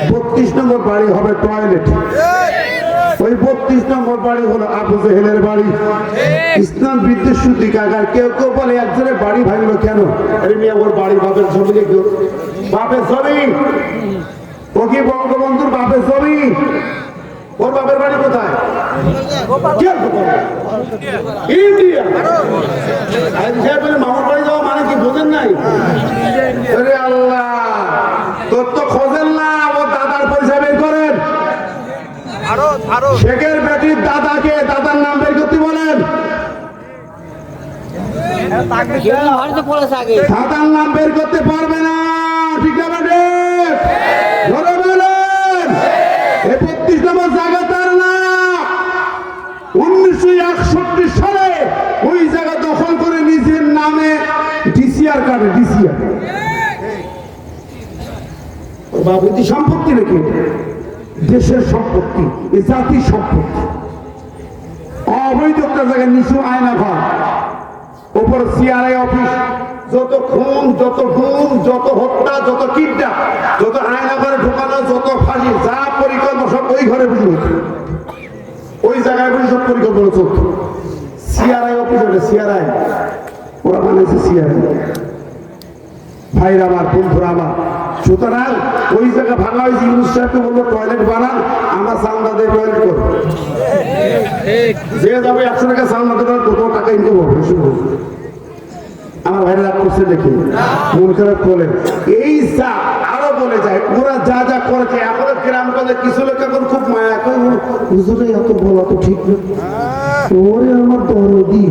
32 নম্বর বাড়ি হবে টয়লেট। ওই 32 নম্বর বাড়ি হলো আবু জেহেলের বাড়ি। ইসলাম বিদ্বেষ শুদ্ধি কাকার। কেউ কেউ বলে একজনের বাড়ি ভাঙলো কেন? আরে মিয়া ওর বাড়ি বাপের জমি, বাপের জমি। ও কি বঙ্গবন্ধুর বাপের জমি? ওর বাপের বাড়ি কোথায়? ইন্ডিয়া। মামার বাড়ি যাওয়া মানে কি বোঝেন নাই? আরে আল্লাহ, তোর তো খোঁজেন না, ওর দাদার পরিচয় বের করেন। শেখের বেটির দাদাকে, দাদার নাম বের করতে বলেন। দাদার নাম বের করতে পারবে না, ঠিক না? ধরে বলেন, এই 32 নম্বর জায়গা তার না। 1961 সালে ওই জায়গা দখল করে নিজের নামে ডিসিআর কাটে, ডিসিআর বাবুতি সম্পত্তি নাকি? দেশের সম্পত্তি, এই জাতির সম্পত্তি। অবৈধ একটা জায়গায় নিচু আয়না ঘর, ওপর সিআরআই অফিস। যত খুন, যত গুম, যত হত্যা, যত কিডন্যাপ, যত আয়না ঘরে ঢোকানো, যত ফাঁসি, যা পরিকল্পনা সব ওই ঘরে বসে হতো। ওই জায়গায় বসে সব পরিকল্পনা চলত। সিআরআই অফিস ওটা, সিআরআই ওরা বানিয়েছে সিআরআই। ভাইরা আমার, বন্ধুরা আমার, সুতরাং ওই জায়গা ভাঙা হয়েছে। ইউনুস সাহেবকে বললো টয়লেট বানান, আমরা চান্দা দিয়ে টয়লেট করবো। যে যাবে 100 টাকা চান্দা দেওয়ার কত টাকা ইনকাম হবে? আমার ভাইরা রাগ করছে দেখি, মন খারাপ বলে। এই আরো বলে যায়, ওরা যা যা করেছে এখনো গ্রাম গঞ্জে কিছু লোক এখন খুব মায়া করে, হুজুরে এত বলা তো ঠিক না, ওরে আমার দরদি